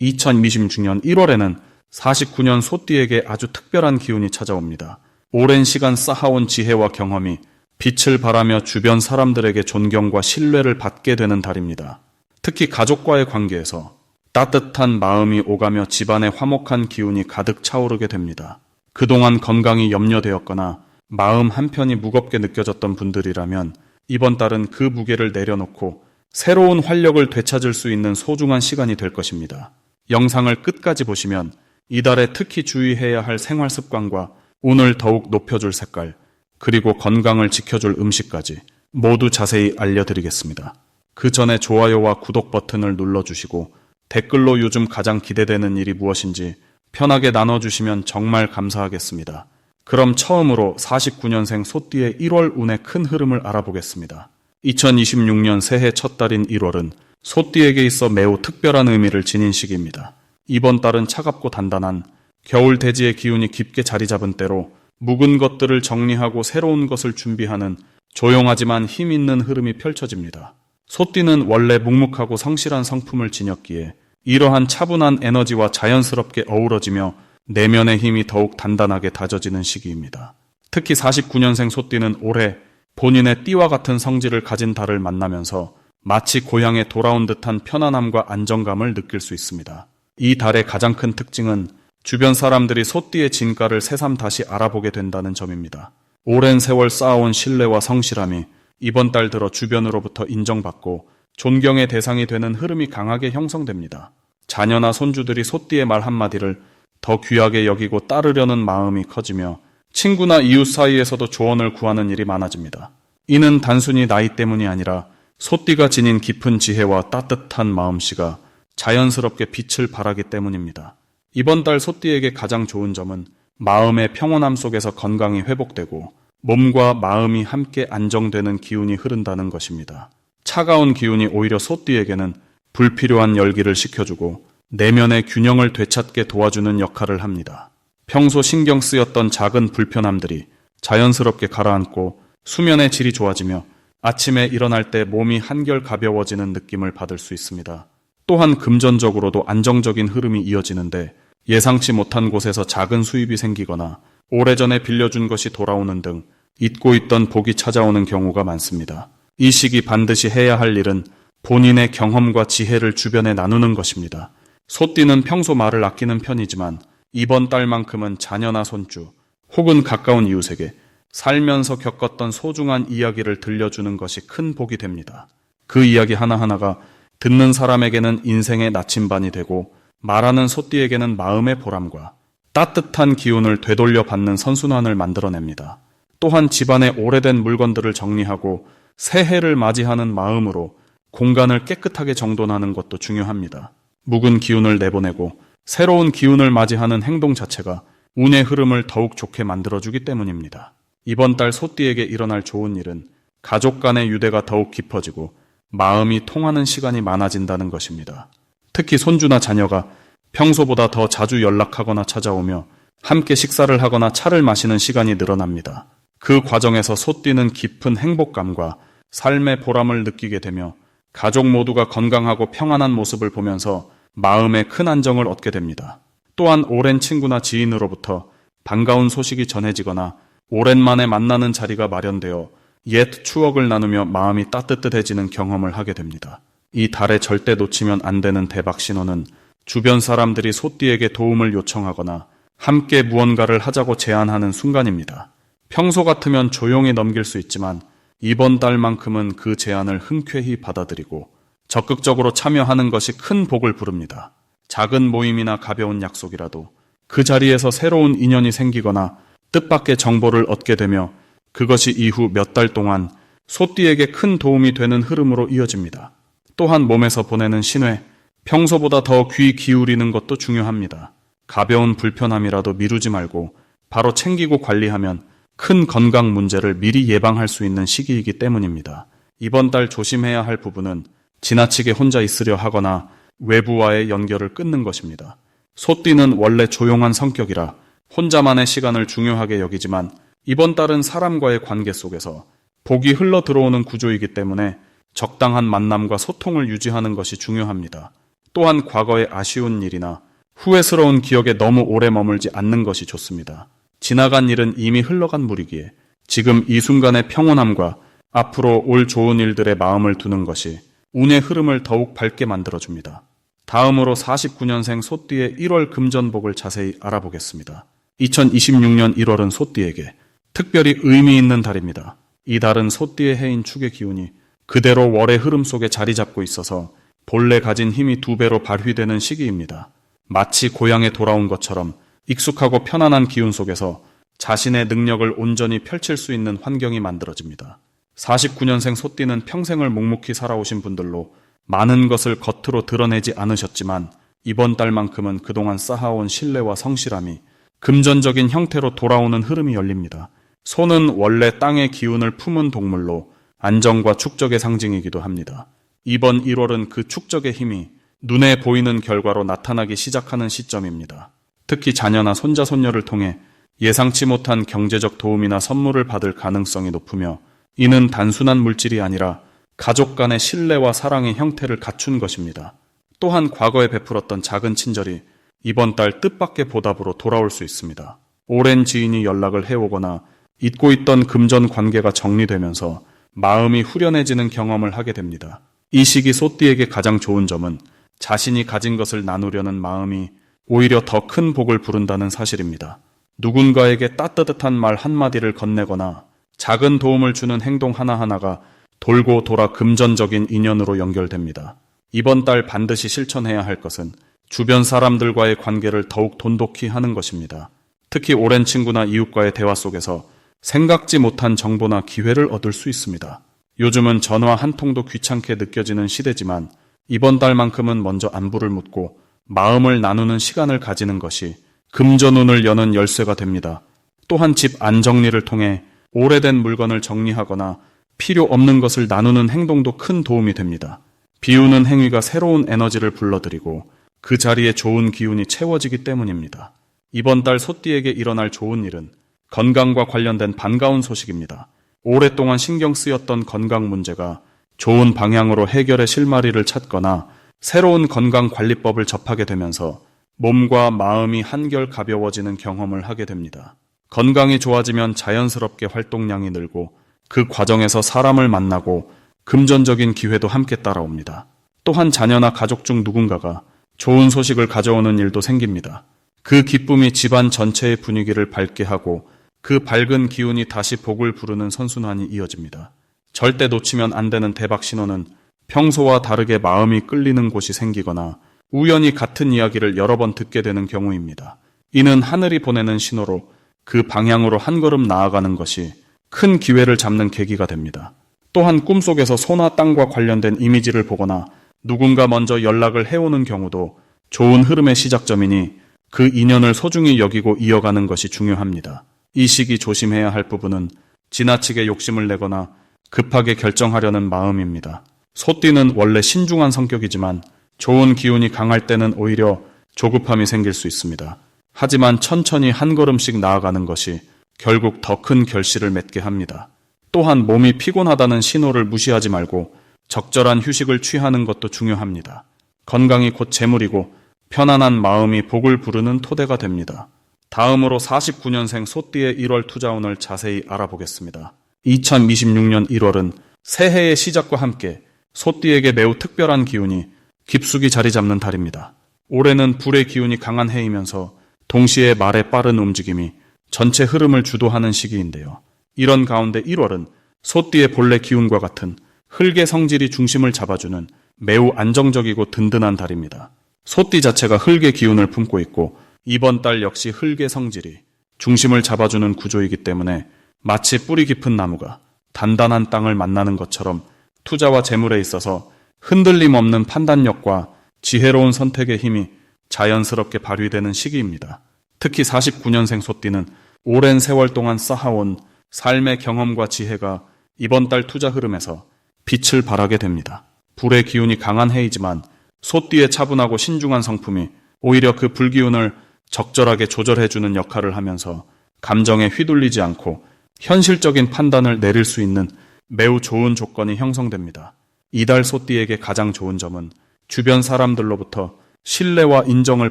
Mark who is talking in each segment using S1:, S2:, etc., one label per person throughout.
S1: 2026년 1월에는 49년 소띠에게 아주 특별한 기운이 찾아옵니다. 오랜 시간 쌓아온 지혜와 경험이 빛을 발하며 주변 사람들에게 존경과 신뢰를 받게 되는 달입니다. 특히 가족과의 관계에서 따뜻한 마음이 오가며 집안에 화목한 기운이 가득 차오르게 됩니다. 그동안 건강이 염려되었거나 마음 한편이 무겁게 느껴졌던 분들이라면 이번 달은 그 무게를 내려놓고 새로운 활력을 되찾을 수 있는 소중한 시간이 될 것입니다. 영상을 끝까지 보시면 이달에 특히 주의해야 할 생활 습관과 운을 더욱 높여줄 색깔, 그리고 건강을 지켜줄 음식까지 모두 자세히 알려드리겠습니다. 그 전에 좋아요와 구독 버튼을 눌러주시고 댓글로 요즘 가장 기대되는 일이 무엇인지 편하게 나눠주시면 정말 감사하겠습니다. 그럼 처음으로 49년생 소띠의 1월 운의 큰 흐름을 알아보겠습니다. 2026년 새해 첫 달인 1월은 소띠에게 있어 매우 특별한 의미를 지닌 시기입니다. 이번 달은 차갑고 단단한 겨울 대지의 기운이 깊게 자리 잡은 때로 묵은 것들을 정리하고 새로운 것을 준비하는 조용하지만 힘 있는 흐름이 펼쳐집니다. 소띠는 원래 묵묵하고 성실한 성품을 지녔기에 이러한 차분한 에너지와 자연스럽게 어우러지며 내면의 힘이 더욱 단단하게 다져지는 시기입니다. 특히 49년생 소띠는 올해 본인의 띠와 같은 성질을 가진 달을 만나면서 마치 고향에 돌아온 듯한 편안함과 안정감을 느낄 수 있습니다. 이 달의 가장 큰 특징은 주변 사람들이 소띠의 진가를 새삼 다시 알아보게 된다는 점입니다. 오랜 세월 쌓아온 신뢰와 성실함이 이번 달 들어 주변으로부터 인정받고 존경의 대상이 되는 흐름이 강하게 형성됩니다. 자녀나 손주들이 소띠의 말 한마디를 더 귀하게 여기고 따르려는 마음이 커지며 친구나 이웃 사이에서도 조언을 구하는 일이 많아집니다. 이는 단순히 나이 때문이 아니라 소띠가 지닌 깊은 지혜와 따뜻한 마음씨가 자연스럽게 빛을 발하기 때문입니다. 이번 달 소띠에게 가장 좋은 점은 마음의 평온함 속에서 건강이 회복되고 몸과 마음이 함께 안정되는 기운이 흐른다는 것입니다. 차가운 기운이 오히려 소띠에게는 불필요한 열기를 식혀주고 내면의 균형을 되찾게 도와주는 역할을 합니다. 평소 신경 쓰였던 작은 불편함들이 자연스럽게 가라앉고 수면의 질이 좋아지며 아침에 일어날 때 몸이 한결 가벼워지는 느낌을 받을 수 있습니다. 또한 금전적으로도 안정적인 흐름이 이어지는데 예상치 못한 곳에서 작은 수입이 생기거나 오래전에 빌려준 것이 돌아오는 등 잊고 있던 복이 찾아오는 경우가 많습니다. 이 시기 반드시 해야 할 일은 본인의 경험과 지혜를 주변에 나누는 것입니다. 소띠는 평소 말을 아끼는 편이지만 이번 달만큼은 자녀나 손주 혹은 가까운 이웃에게 살면서 겪었던 소중한 이야기를 들려주는 것이 큰 복이 됩니다. 그 이야기 하나하나가 듣는 사람에게는 인생의 나침반이 되고 말하는 소띠에게는 마음의 보람과 따뜻한 기운을 되돌려 받는 선순환을 만들어냅니다. 또한 집안의 오래된 물건들을 정리하고 새해를 맞이하는 마음으로 공간을 깨끗하게 정돈하는 것도 중요합니다. 묵은 기운을 내보내고 새로운 기운을 맞이하는 행동 자체가 운의 흐름을 더욱 좋게 만들어주기 때문입니다. 이번 달 소띠에게 일어날 좋은 일은 가족 간의 유대가 더욱 깊어지고 마음이 통하는 시간이 많아진다는 것입니다. 특히 손주나 자녀가 평소보다 더 자주 연락하거나 찾아오며 함께 식사를 하거나 차를 마시는 시간이 늘어납니다. 그 과정에서 소띠는 깊은 행복감과 삶의 보람을 느끼게 되며 가족 모두가 건강하고 평안한 모습을 보면서 마음에 큰 안정을 얻게 됩니다. 또한 오랜 친구나 지인으로부터 반가운 소식이 전해지거나 오랜만에 만나는 자리가 마련되어 옛 추억을 나누며 마음이 따뜻해지는 경험을 하게 됩니다. 이 달에 절대 놓치면 안 되는 대박 신호는 주변 사람들이 소띠에게 도움을 요청하거나 함께 무언가를 하자고 제안하는 순간입니다. 평소 같으면 조용히 넘길 수 있지만 이번 달만큼은 그 제안을 흔쾌히 받아들이고 적극적으로 참여하는 것이 큰 복을 부릅니다. 작은 모임이나 가벼운 약속이라도 그 자리에서 새로운 인연이 생기거나 뜻밖의 정보를 얻게 되며 그것이 이후 몇 달 동안 소띠에게 큰 도움이 되는 흐름으로 이어집니다. 또한 몸에서 보내는 신뢰, 평소보다 더 귀 기울이는 것도 중요합니다. 가벼운 불편함이라도 미루지 말고 바로 챙기고 관리하면 큰 건강 문제를 미리 예방할 수 있는 시기이기 때문입니다. 이번 달 조심해야 할 부분은 지나치게 혼자 있으려 하거나 외부와의 연결을 끊는 것입니다. 소띠는 원래 조용한 성격이라 혼자만의 시간을 중요하게 여기지만 이번 달은 사람과의 관계 속에서 복이 흘러 들어오는 구조이기 때문에 적당한 만남과 소통을 유지하는 것이 중요합니다. 또한 과거의 아쉬운 일이나 후회스러운 기억에 너무 오래 머물지 않는 것이 좋습니다. 지나간 일은 이미 흘러간 물이기에 지금 이 순간의 평온함과 앞으로 올 좋은 일들의 마음을 두는 것이 운의 흐름을 더욱 밝게 만들어줍니다. 다음으로 49년생 소띠의 1월 금전복을 자세히 알아보겠습니다. 2026년 1월은 소띠에게 특별히 의미 있는 달입니다. 이 달은 소띠의 해인 축의 기운이 그대로 월의 흐름 속에 자리 잡고 있어서 본래 가진 힘이 2배로 발휘되는 시기입니다. 마치 고향에 돌아온 것처럼 익숙하고 편안한 기운 속에서 자신의 능력을 온전히 펼칠 수 있는 환경이 만들어집니다. 49년생 소띠는 평생을 묵묵히 살아오신 분들로 많은 것을 겉으로 드러내지 않으셨지만 이번 달만큼은 그동안 쌓아온 신뢰와 성실함이 금전적인 형태로 돌아오는 흐름이 열립니다. 소는 원래 땅의 기운을 품은 동물로 안정과 축적의 상징이기도 합니다. 이번 1월은 그 축적의 힘이 눈에 보이는 결과로 나타나기 시작하는 시점입니다. 특히 자녀나 손자, 손녀를 통해 예상치 못한 경제적 도움이나 선물을 받을 가능성이 높으며 이는 단순한 물질이 아니라 가족 간의 신뢰와 사랑의 형태를 갖춘 것입니다. 또한 과거에 베풀었던 작은 친절이 이번 달 뜻밖의 보답으로 돌아올 수 있습니다. 오랜 지인이 연락을 해오거나 잊고 있던 금전 관계가 정리되면서 마음이 후련해지는 경험을 하게 됩니다. 이 시기 소띠에게 가장 좋은 점은 자신이 가진 것을 나누려는 마음이 오히려 더 큰 복을 부른다는 사실입니다. 누군가에게 따뜻한 말 한마디를 건네거나 작은 도움을 주는 행동 하나하나가 돌고 돌아 금전적인 인연으로 연결됩니다. 이번 달 반드시 실천해야 할 것은 주변 사람들과의 관계를 더욱 돈독히 하는 것입니다. 특히 오랜 친구나 이웃과의 대화 속에서 생각지 못한 정보나 기회를 얻을 수 있습니다. 요즘은 전화 한 통도 귀찮게 느껴지는 시대지만 이번 달만큼은 먼저 안부를 묻고 마음을 나누는 시간을 가지는 것이 금전운을 여는 열쇠가 됩니다. 또한 집 안정리를 통해 오래된 물건을 정리하거나 필요 없는 것을 나누는 행동도 큰 도움이 됩니다. 비우는 행위가 새로운 에너지를 불러들이고 그 자리에 좋은 기운이 채워지기 때문입니다. 이번 달 소띠에게 일어날 좋은 일은 건강과 관련된 반가운 소식입니다. 오랫동안 신경 쓰였던 건강 문제가 좋은 방향으로 해결의 실마리를 찾거나 새로운 건강관리법을 접하게 되면서 몸과 마음이 한결 가벼워지는 경험을 하게 됩니다. 건강이 좋아지면 자연스럽게 활동량이 늘고 그 과정에서 사람을 만나고 금전적인 기회도 함께 따라옵니다. 또한 자녀나 가족 중 누군가가 좋은 소식을 가져오는 일도 생깁니다. 그 기쁨이 집안 전체의 분위기를 밝게 하고 그 밝은 기운이 다시 복을 부르는 선순환이 이어집니다. 절대 놓치면 안 되는 대박 신호는 평소와 다르게 마음이 끌리는 곳이 생기거나 우연히 같은 이야기를 여러 번 듣게 되는 경우입니다. 이는 하늘이 보내는 신호로 그 방향으로 한 걸음 나아가는 것이 큰 기회를 잡는 계기가 됩니다. 또한 꿈속에서 소나 땅과 관련된 이미지를 보거나 누군가 먼저 연락을 해오는 경우도 좋은 흐름의 시작점이니 그 인연을 소중히 여기고 이어가는 것이 중요합니다. 이 시기 조심해야 할 부분은 지나치게 욕심을 내거나 급하게 결정하려는 마음입니다. 소띠는 원래 신중한 성격이지만 좋은 기운이 강할 때는 오히려 조급함이 생길 수 있습니다. 하지만 천천히 한 걸음씩 나아가는 것이 결국 더 큰 결실을 맺게 합니다. 또한 몸이 피곤하다는 신호를 무시하지 말고 적절한 휴식을 취하는 것도 중요합니다. 건강이 곧 재물이고 편안한 마음이 복을 부르는 토대가 됩니다. 다음으로 49년생 소띠의 1월 투자운을 자세히 알아보겠습니다. 2026년 1월은 새해의 시작과 함께 소띠에게 매우 특별한 기운이 깊숙이 자리 잡는 달입니다. 올해는 불의 기운이 강한 해이면서 동시에 말의 빠른 움직임이 전체 흐름을 주도하는 시기인데요. 이런 가운데 1월은 소띠의 본래 기운과 같은 흙의 성질이 중심을 잡아주는 매우 안정적이고 든든한 달입니다. 소띠 자체가 흙의 기운을 품고 있고 이번 달 역시 흙의 성질이 중심을 잡아주는 구조이기 때문에 마치 뿌리 깊은 나무가 단단한 땅을 만나는 것처럼 투자와 재물에 있어서 흔들림 없는 판단력과 지혜로운 선택의 힘이 자연스럽게 발휘되는 시기입니다. 특히 49년생 소띠는 오랜 세월 동안 쌓아온 삶의 경험과 지혜가 이번 달 투자 흐름에서 빛을 발하게 됩니다. 불의 기운이 강한 해이지만 소띠의 차분하고 신중한 성품이 오히려 그 불기운을 적절하게 조절해주는 역할을 하면서 감정에 휘둘리지 않고 현실적인 판단을 내릴 수 있는 매우 좋은 조건이 형성됩니다. 이달 소띠에게 가장 좋은 점은 주변 사람들로부터 신뢰와 인정을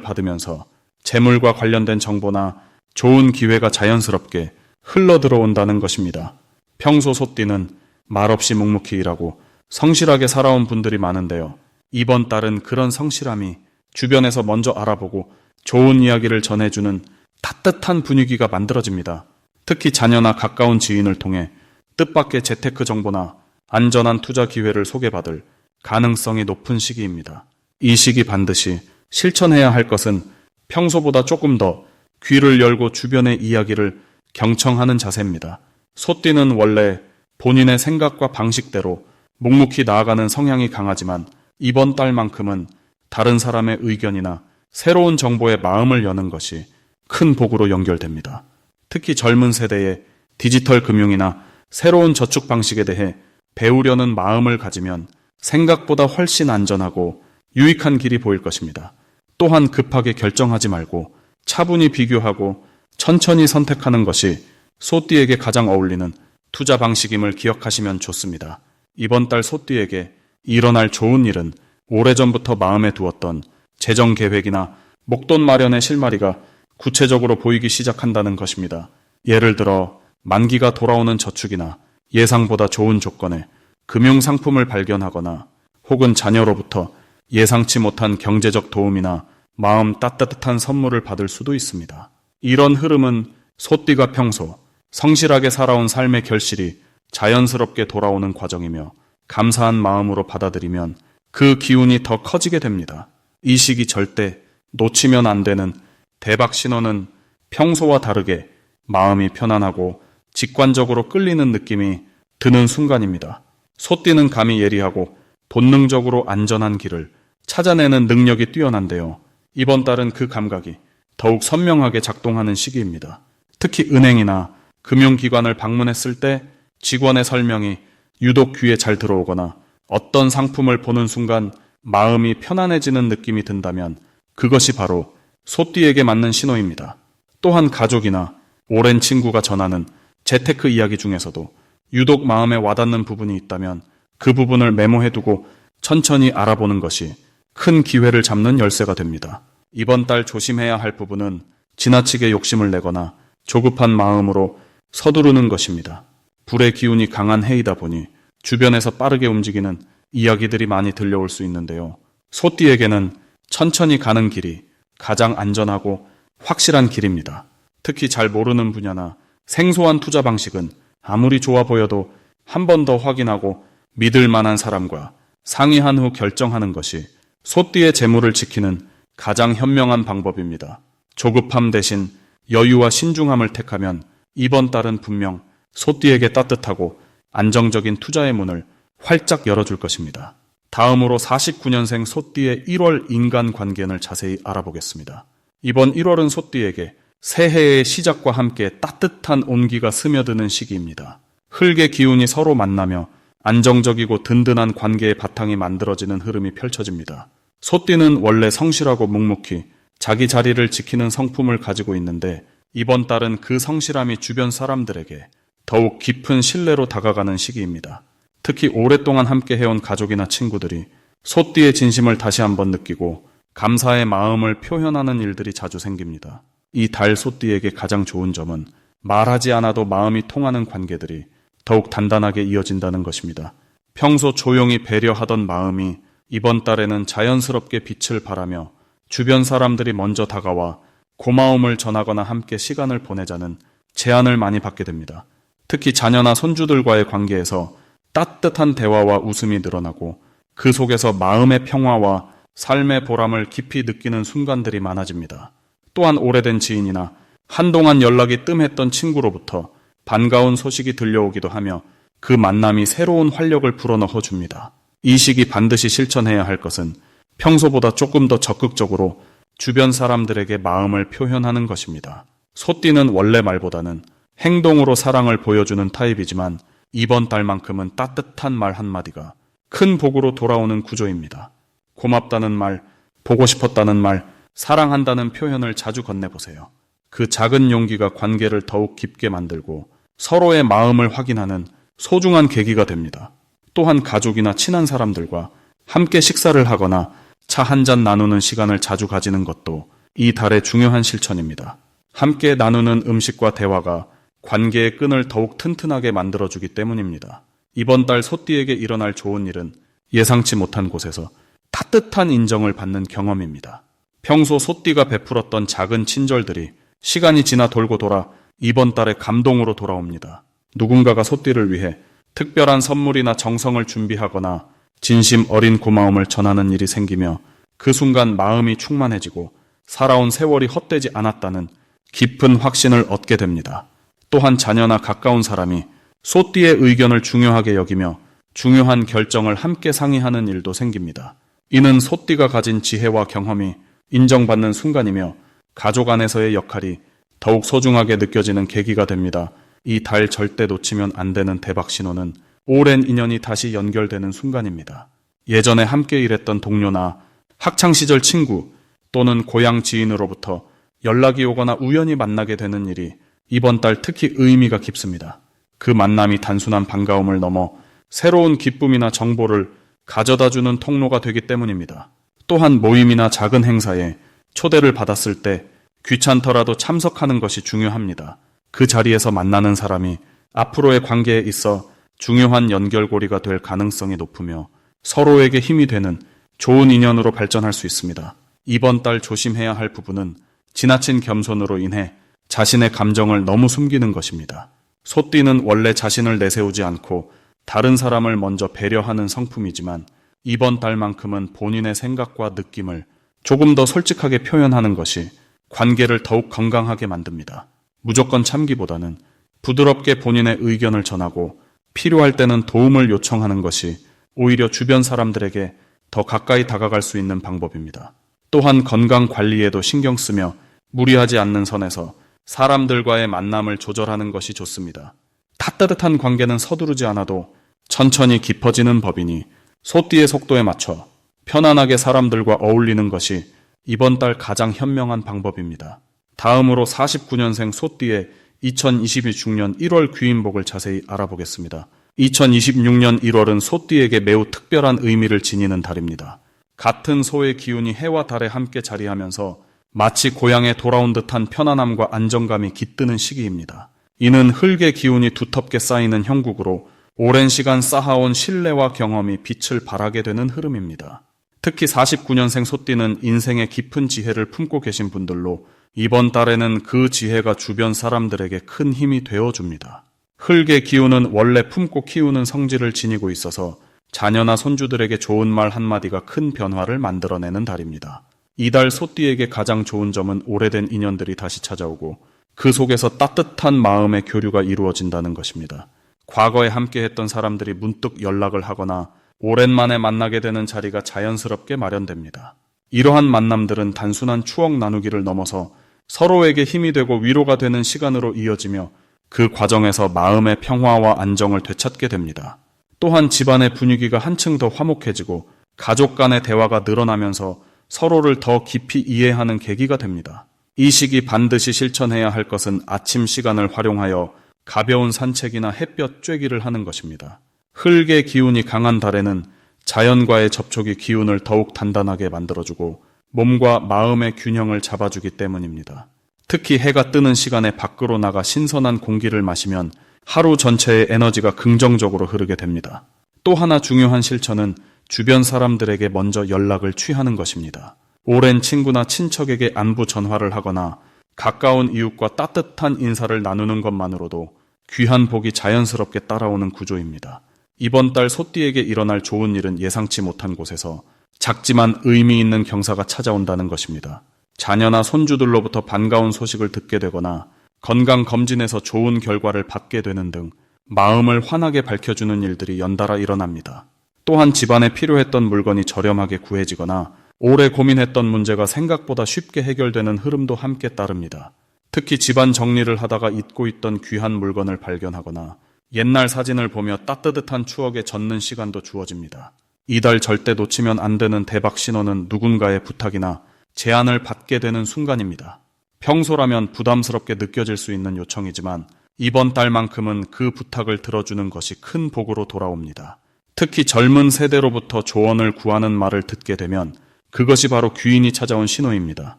S1: 받으면서 재물과 관련된 정보나 좋은 기회가 자연스럽게 흘러 들어온다는 것입니다. 평소 소띠는 말없이 묵묵히 일하고 성실하게 살아온 분들이 많은데요. 이번 달은 그런 성실함이 주변에서 먼저 알아보고 좋은 이야기를 전해주는 따뜻한 분위기가 만들어집니다. 특히 자녀나 가까운 지인을 통해 뜻밖의 재테크 정보나 안전한 투자 기회를 소개받을 가능성이 높은 시기입니다. 이 시기 반드시 실천해야 할 것은 평소보다 조금 더 귀를 열고 주변의 이야기를 경청하는 자세입니다. 소띠는 원래 본인의 생각과 방식대로 묵묵히 나아가는 성향이 강하지만 이번 달만큼은 다른 사람의 의견이나 새로운 정보에 마음을 여는 것이 큰 복으로 연결됩니다. 특히 젊은 세대의 디지털 금융이나 새로운 저축 방식에 대해 배우려는 마음을 가지면 생각보다 훨씬 안전하고 유익한 길이 보일 것입니다. 또한 급하게 결정하지 말고 차분히 비교하고 천천히 선택하는 것이 소띠에게 가장 어울리는 투자 방식임을 기억하시면 좋습니다. 이번 달 소띠에게 일어날 좋은 일은 오래전부터 마음에 두었던 재정 계획이나 목돈 마련의 실마리가 구체적으로 보이기 시작한다는 것입니다. 예를 들어 만기가 돌아오는 저축이나 예상보다 좋은 조건의 금융상품을 발견하거나 혹은 자녀로부터 예상치 못한 경제적 도움이나 마음 따뜻한 선물을 받을 수도 있습니다. 이런 흐름은 소띠가 평소 성실하게 살아온 삶의 결실이 자연스럽게 돌아오는 과정이며 감사한 마음으로 받아들이면 그 기운이 더 커지게 됩니다. 이 시기 절대 놓치면 안 되는 대박 신호는 평소와 다르게 마음이 편안하고 직관적으로 끌리는 느낌이 드는 순간입니다. 소띠는 감이 예리하고 본능적으로 안전한 길을 찾아내는 능력이 뛰어난데요. 이번 달은 그 감각이 더욱 선명하게 작동하는 시기입니다. 특히 은행이나 금융기관을 방문했을 때 직원의 설명이 유독 귀에 잘 들어오거나 어떤 상품을 보는 순간 마음이 편안해지는 느낌이 든다면 그것이 바로 소띠에게 맞는 신호입니다. 또한 가족이나 오랜 친구가 전하는 재테크 이야기 중에서도 유독 마음에 와닿는 부분이 있다면 그 부분을 메모해두고 천천히 알아보는 것이 큰 기회를 잡는 열쇠가 됩니다. 이번 달 조심해야 할 부분은 지나치게 욕심을 내거나 조급한 마음으로 서두르는 것입니다. 불의 기운이 강한 해이다 보니 주변에서 빠르게 움직이는 이야기들이 많이 들려올 수 있는데요. 소띠에게는 천천히 가는 길이 가장 안전하고 확실한 길입니다. 특히 잘 모르는 분야나 생소한 투자 방식은 아무리 좋아 보여도 한 번 더 확인하고 믿을 만한 사람과 상의한 후 결정하는 것이 소띠의 재물을 지키는 가장 현명한 방법입니다. 조급함 대신 여유와 신중함을 택하면 이번 달은 분명 소띠에게 따뜻하고 안정적인 투자의 문을 활짝 열어줄 것입니다. 다음으로 49년생 소띠의 1월 인간관계를 자세히 알아보겠습니다. 이번 1월은 소띠에게 새해의 시작과 함께 따뜻한 온기가 스며드는 시기입니다. 흙의 기운이 서로 만나며 안정적이고 든든한 관계의 바탕이 만들어지는 흐름이 펼쳐집니다. 소띠는 원래 성실하고 묵묵히 자기 자리를 지키는 성품을 가지고 있는데 이번 달은 그 성실함이 주변 사람들에게 더욱 깊은 신뢰로 다가가는 시기입니다. 특히 오랫동안 함께 해온 가족이나 친구들이 소띠의 진심을 다시 한번 느끼고 감사의 마음을 표현하는 일들이 자주 생깁니다. 이 달 소띠에게 가장 좋은 점은 말하지 않아도 마음이 통하는 관계들이 더욱 단단하게 이어진다는 것입니다. 평소 조용히 배려하던 마음이 이번 달에는 자연스럽게 빛을 발하며 주변 사람들이 먼저 다가와 고마움을 전하거나 함께 시간을 보내자는 제안을 많이 받게 됩니다. 특히 자녀나 손주들과의 관계에서 따뜻한 대화와 웃음이 늘어나고 그 속에서 마음의 평화와 삶의 보람을 깊이 느끼는 순간들이 많아집니다. 또한 오래된 지인이나 한동안 연락이 뜸했던 친구로부터 반가운 소식이 들려오기도 하며 그 만남이 새로운 활력을 불어넣어 줍니다. 이 시기 반드시 실천해야 할 것은 평소보다 조금 더 적극적으로 주변 사람들에게 마음을 표현하는 것입니다. 소띠는 원래 말보다는 행동으로 사랑을 보여주는 타입이지만 이번 달만큼은 따뜻한 말 한마디가 큰 복으로 돌아오는 구조입니다. 고맙다는 말, 보고 싶었다는 말, 사랑한다는 표현을 자주 건네보세요. 그 작은 용기가 관계를 더욱 깊게 만들고 서로의 마음을 확인하는 소중한 계기가 됩니다. 또한 가족이나 친한 사람들과 함께 식사를 하거나 차 한 잔 나누는 시간을 자주 가지는 것도 이 달의 중요한 실천입니다. 함께 나누는 음식과 대화가 관계의 끈을 더욱 튼튼하게 만들어주기 때문입니다. 이번 달 소띠에게 일어날 좋은 일은 예상치 못한 곳에서 따뜻한 인정을 받는 경험입니다. 평소 소띠가 베풀었던 작은 친절들이 시간이 지나 돌고 돌아 이번 달에 감동으로 돌아옵니다. 누군가가 소띠를 위해 특별한 선물이나 정성을 준비하거나 진심 어린 고마움을 전하는 일이 생기며 그 순간 마음이 충만해지고 살아온 세월이 헛되지 않았다는 깊은 확신을 얻게 됩니다. 또한 자녀나 가까운 사람이 소띠의 의견을 중요하게 여기며 중요한 결정을 함께 상의하는 일도 생깁니다. 이는 소띠가 가진 지혜와 경험이 인정받는 순간이며 가족 안에서의 역할이 더욱 소중하게 느껴지는 계기가 됩니다. 이 달 절대 놓치면 안 되는 대박 신호는 오랜 인연이 다시 연결되는 순간입니다. 예전에 함께 일했던 동료나 학창시절 친구 또는 고향 지인으로부터 연락이 오거나 우연히 만나게 되는 일이 이번 달 특히 의미가 깊습니다. 그 만남이 단순한 반가움을 넘어 새로운 기쁨이나 정보를 가져다주는 통로가 되기 때문입니다. 또한 모임이나 작은 행사에 초대를 받았을 때 귀찮더라도 참석하는 것이 중요합니다. 그 자리에서 만나는 사람이 앞으로의 관계에 있어 중요한 연결고리가 될 가능성이 높으며 서로에게 힘이 되는 좋은 인연으로 발전할 수 있습니다. 이번 달 조심해야 할 부분은 지나친 겸손으로 인해 자신의 감정을 너무 숨기는 것입니다. 소띠는 원래 자신을 내세우지 않고 다른 사람을 먼저 배려하는 성품이지만 이번 달만큼은 본인의 생각과 느낌을 조금 더 솔직하게 표현하는 것이 관계를 더욱 건강하게 만듭니다. 무조건 참기보다는 부드럽게 본인의 의견을 전하고 필요할 때는 도움을 요청하는 것이 오히려 주변 사람들에게 더 가까이 다가갈 수 있는 방법입니다. 또한 건강 관리에도 신경 쓰며 무리하지 않는 선에서 사람들과의 만남을 조절하는 것이 좋습니다. 따뜻한 관계는 서두르지 않아도 천천히 깊어지는 법이니 소띠의 속도에 맞춰 편안하게 사람들과 어울리는 것이 이번 달 가장 현명한 방법입니다. 다음으로 49년생 소띠의 2026년 1월 귀인복을 자세히 알아보겠습니다. 2026년 1월은 소띠에게 매우 특별한 의미를 지니는 달입니다. 같은 소의 기운이 해와 달에 함께 자리하면서 마치 고향에 돌아온 듯한 편안함과 안정감이 깃드는 시기입니다. 이는 흙의 기운이 두텁게 쌓이는 형국으로 오랜 시간 쌓아온 신뢰와 경험이 빛을 발하게 되는 흐름입니다. 특히 49년생 소띠는 인생의 깊은 지혜를 품고 계신 분들로 이번 달에는 그 지혜가 주변 사람들에게 큰 힘이 되어줍니다. 흙의 기운은 원래 품고 키우는 성질을 지니고 있어서 자녀나 손주들에게 좋은 말 한마디가 큰 변화를 만들어내는 달입니다. 이달 소띠에게 가장 좋은 점은 오래된 인연들이 다시 찾아오고 그 속에서 따뜻한 마음의 교류가 이루어진다는 것입니다. 과거에 함께했던 사람들이 문득 연락을 하거나 오랜만에 만나게 되는 자리가 자연스럽게 마련됩니다. 이러한 만남들은 단순한 추억 나누기를 넘어서 서로에게 힘이 되고 위로가 되는 시간으로 이어지며 그 과정에서 마음의 평화와 안정을 되찾게 됩니다. 또한 집안의 분위기가 한층 더 화목해지고 가족 간의 대화가 늘어나면서 서로를 더 깊이 이해하는 계기가 됩니다. 이 시기 반드시 실천해야 할 것은 아침 시간을 활용하여 가벼운 산책이나 햇볕 쬐기를 하는 것입니다. 흙의 기운이 강한 달에는 자연과의 접촉이 기운을 더욱 단단하게 만들어주고 몸과 마음의 균형을 잡아주기 때문입니다. 특히 해가 뜨는 시간에 밖으로 나가 신선한 공기를 마시면 하루 전체의 에너지가 긍정적으로 흐르게 됩니다. 또 하나 중요한 실천은 주변 사람들에게 먼저 연락을 취하는 것입니다. 오랜 친구나 친척에게 안부 전화를 하거나 가까운 이웃과 따뜻한 인사를 나누는 것만으로도 귀한 복이 자연스럽게 따라오는 구조입니다. 이번 달 소띠에게 일어날 좋은 일은 예상치 못한 곳에서 작지만 의미 있는 경사가 찾아온다는 것입니다. 자녀나 손주들로부터 반가운 소식을 듣게 되거나 건강검진에서 좋은 결과를 받게 되는 등 마음을 환하게 밝혀주는 일들이 연달아 일어납니다. 또한 집안에 필요했던 물건이 저렴하게 구해지거나 오래 고민했던 문제가 생각보다 쉽게 해결되는 흐름도 함께 따릅니다. 특히 집안 정리를 하다가 잊고 있던 귀한 물건을 발견하거나 옛날 사진을 보며 따뜻한 추억에 젖는 시간도 주어집니다. 이달 절대 놓치면 안 되는 대박 신호는 누군가의 부탁이나 제안을 받게 되는 순간입니다. 평소라면 부담스럽게 느껴질 수 있는 요청이지만 이번 달만큼은 그 부탁을 들어주는 것이 큰 복으로 돌아옵니다. 특히 젊은 세대로부터 조언을 구하는 말을 듣게 되면 그것이 바로 귀인이 찾아온 신호입니다.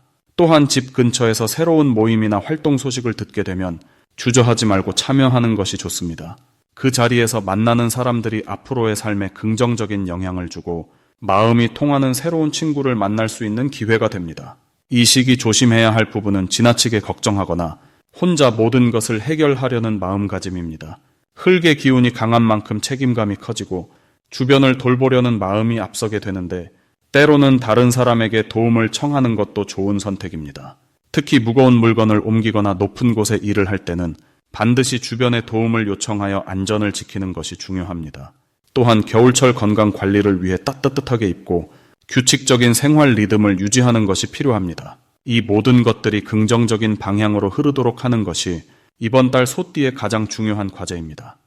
S1: 또한 집 근처에서 새로운 모임이나 활동 소식을 듣게 되면 주저하지 말고 참여하는 것이 좋습니다. 그 자리에서 만나는 사람들이 앞으로의 삶에 긍정적인 영향을 주고 마음이 통하는 새로운 친구를 만날 수 있는 기회가 됩니다. 이 시기 조심해야 할 부분은 지나치게 걱정하거나 혼자 모든 것을 해결하려는 마음가짐입니다. 흙의 기운이 강한 만큼 책임감이 커지고 주변을 돌보려는 마음이 앞서게 되는데 때로는 다른 사람에게 도움을 청하는 것도 좋은 선택입니다. 특히 무거운 물건을 옮기거나 높은 곳에 일을 할 때는 반드시 주변의 도움을 요청하여 안전을 지키는 것이 중요합니다. 또한 겨울철 건강 관리를 위해 따뜻하게 입고 규칙적인 생활 리듬을 유지하는 것이 필요합니다. 이 모든 것들이 긍정적인 방향으로 흐르도록 하는 것이 이번 달 소띠의 가장 중요한 과제입니다.